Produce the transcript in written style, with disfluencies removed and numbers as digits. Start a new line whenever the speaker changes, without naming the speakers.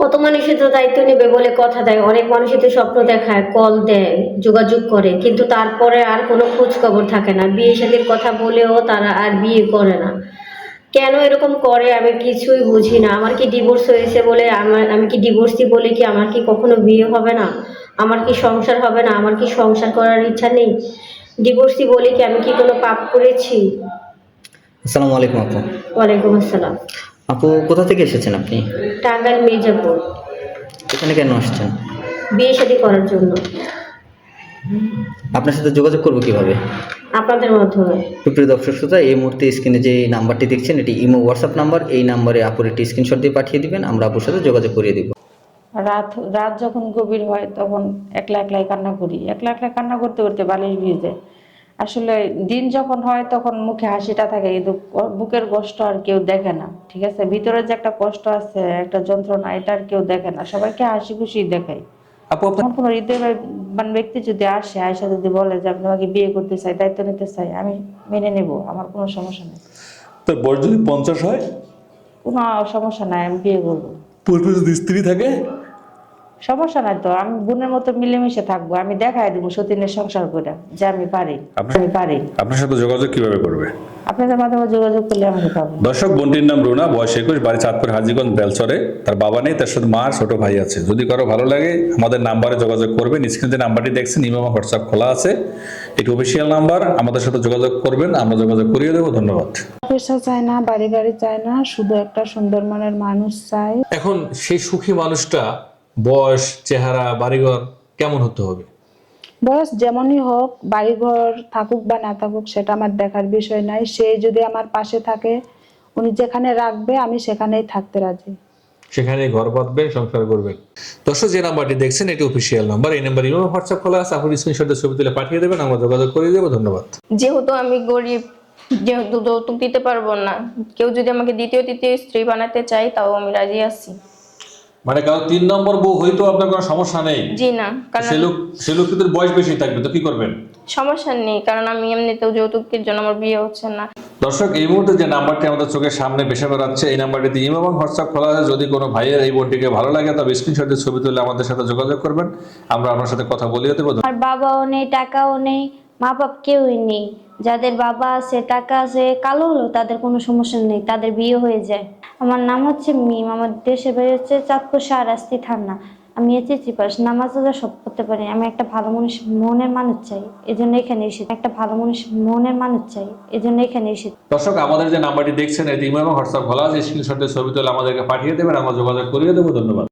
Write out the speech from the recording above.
কত মানুষই তো দায়িত্ব নেবে বলে কথা দেয়, অনেক মানুষই তো স্বপ্ন দেখায়, কল দেয়, যোগাযোগ করে, কিন্তু তারপরে আর কোনো খোঁজ খবর থাকে না। বিয়ে শাদীর কথা বলেও তারা আর বিয়ে করে না। কেন এরকম করে আমি কিছুই বুঝি না। আমার কি ডিভোর্স হয়েছে বলে আমি কি ডিভোর্সি বলে কি আমার কি কখনো বিয়ে হবে না? আমার কি সংসার হবে না? আমার কি সংসার করার ইচ্ছা নেই? ডিভোর্সি বলে কি আমি কি কোনো পাপ করেছি?
আসসালামু আলাইকুম আপু।
ওয়ালাইকুম আসসালাম।
আপু কোথা থেকে এসেছেন আপনি?
টাঙ্গাইল মির্জাপুর।
এখানে কেন আসছেন?
বিয়ে শাদী করার জন্য।
আপনার সাথে যোগাযোগ করবো কিভাবে?
আপনাদের মাধ্যমে।
সুপ্রিয় দর্শক শ্রোতা, এই মুহূর্তে স্ক্রিনে যে নাম্বারটি দেখছেন এটি ইমো হোয়াটসঅ্যাপ নাম্বার। এই নাম্বারে আপুর একটি স্ক্রিনশট দিয়ে পাঠিয়ে দিবেন, আমরা আপুর সাথে যোগাযোগ করিয়ে দিব।
রাত রাত যখন গভীর হয় তখন একলা একলাই কান্না করি, একলা একলা কান্না করতে করতে বালিশ ভিজে। আসলে দিন যখন হয় তখন মুখে হাসিটা থাকে, কিন্তু বুকের কষ্ট আর কেউ দেখে না। ঠিক আছে, ভিতরে যে একটা কষ্ট আছে, একটা যন্ত্রণা, এটা আর কেউ দেখে না, সবাইকে হাসি খুশি দেখায়।
আপু
তখন কোনো হৃদয়বান ব্যক্তি যদি আসে, আয়সা যদি বলে যে আমি তোমাকে বিয়ে করতে চাই, দায়িত্ব নিতে চাই, আমি মেনে নেব, আমার কোনো সমস্যা নেই।
তোর বয়স যদি 50 হয়,
কোনো সমস্যা নাই, আমি বিয়ে করবো।
পূর্বে যদি স্ত্রী থাকে,
সমস্যা নাই তো, আমি বোনের মতো মিলেমিশে থাকবো। আমি দেখাই দিব সতীনের সংসার করে যে আমি পারি।
আপনার সাথে যোগাযোগ কিভাবে করবে?
আপনাদের মাধ্যমে যোগাযোগ করলে আমাকে পাবো।
দর্শক, বোনটির নাম রুনা, বয়স 21, বাড়ি চাঁদপুর হাজীগঞ্জ বেলচরে। তার বাবা নেই, তার সাথে মা আর ছোট ভাই আছে। যদি কারো ভালো লাগে আমাদের নাম্বারে যোগাযোগ করবেন। স্ক্রিনে যে নাম্বারটি দেখছেন ইমামা হোয়াটসঅ্যাপ খোলা আছে, এটি অফিসিয়াল নাম্বার। আমাদের সাথে যোগাযোগ করবেন, আমরা যোগাযোগ করিয়ে দেবো। ধন্যবাদ।
পয়সা চাই না, বাড়ি গাড়ি চাই না, শুধু একটা সুন্দর মনের মানুষ চাই।
এখন সেই সুখী মানুষটা বয়স, চেহারা, বাড়িঘর কেমন হতে হবে?
বয়স যেমনই হোক, বাড়িঘর থাকুক বা না থাকুক, সেটা আমার দেখার বিষয় নাই। সে যদি আমার পাশে থাকে, উনি যেখানে রাখবে আমি সেখানেই থাকতে রাজি।
সেখানে ঘর বাঁধবেন, সংসার করবেন। দর্শক, যে নাম্বারটি দেখছেন এটি অফিসিয়াল নাম্বার। এই নাম্বার ইমো হোয়াটসঅ্যাপ খোলা আছে, আপনি স্ক্রিনশটের ছবি তুলে পাঠিয়ে দেবেন, আমরা যোগাযোগ করে দেবো। ধন্যবাদ।
যেহেতু আমি গরিব, যেহেতু যৌতুক দিতে পারবো না, কেউ যদি আমাকে দ্বিতীয় তৃতীয় স্ত্রী বানাতে চাই তাও আমি রাজি আছি।
মানে কারো 3 নম্বর বউ হয়তো আপনার কোনো সমস্যা নেই?
জি না, কারণ
সে লোক কিন্তু বয়স বেশি থাকবে, তো কি করবেন?
সমস্যা নেই, কারণ আমি এমনিতেও যৌতুকের জন্য আমার বিয়ে হচ্ছে না।
দর্শক, এই মুহূর্তে যে নাম্বারটি আমাদের চোখের সামনে ভেসে বেড়াচ্ছে, এই নাম্বারটিতে ইমো এবং হোয়াটসঅ্যাপ খোলা আছে। যদি কোনো ভাইয়ের এই বোনটিকে ভালো লাগে তবে স্ক্রিনশটের ছবি তুলে আমাদের সাথে যোগাযোগ করবেন, আমরা আপনার সাথে কথা বলিয়ে দেবো।
আমার বাবাও নেই, টাকাও নেই, মা বাপ কেউই নেই। যাদের বাবা আছে, টাকা আছে, কালো হলো তাদের কোনো সমস্যা নেই, তাদের বিয়ে হয়ে যায়। আমার নাম হচ্ছে মিম, আমার দেশের বাড়ি হচ্ছে চাঁদপুর শাহরাস্তি থানা। আমি এসেছি পাস, নামাজ রোজা সব করতে পারি। আমি একটা ভালো মানুষ মনের মানুষ চাই, এই জন্য এখানে এসেছি। একটা ভালো মানুষ মনের মানুষ চাই, এই জন্য এখানে এসেছি।
দর্শক, আমাদের যে নাম্বারটি দেখছেন এটি ইমো এবং হোয়াটসঅ্যাপ খোলা আছে, স্ক্রিনশটের ছবি তুলে আমাদেরকে পাঠিয়ে দেবেন, আমরা যোগাযোগ করিয়ে দেবো। ধন্যবাদ।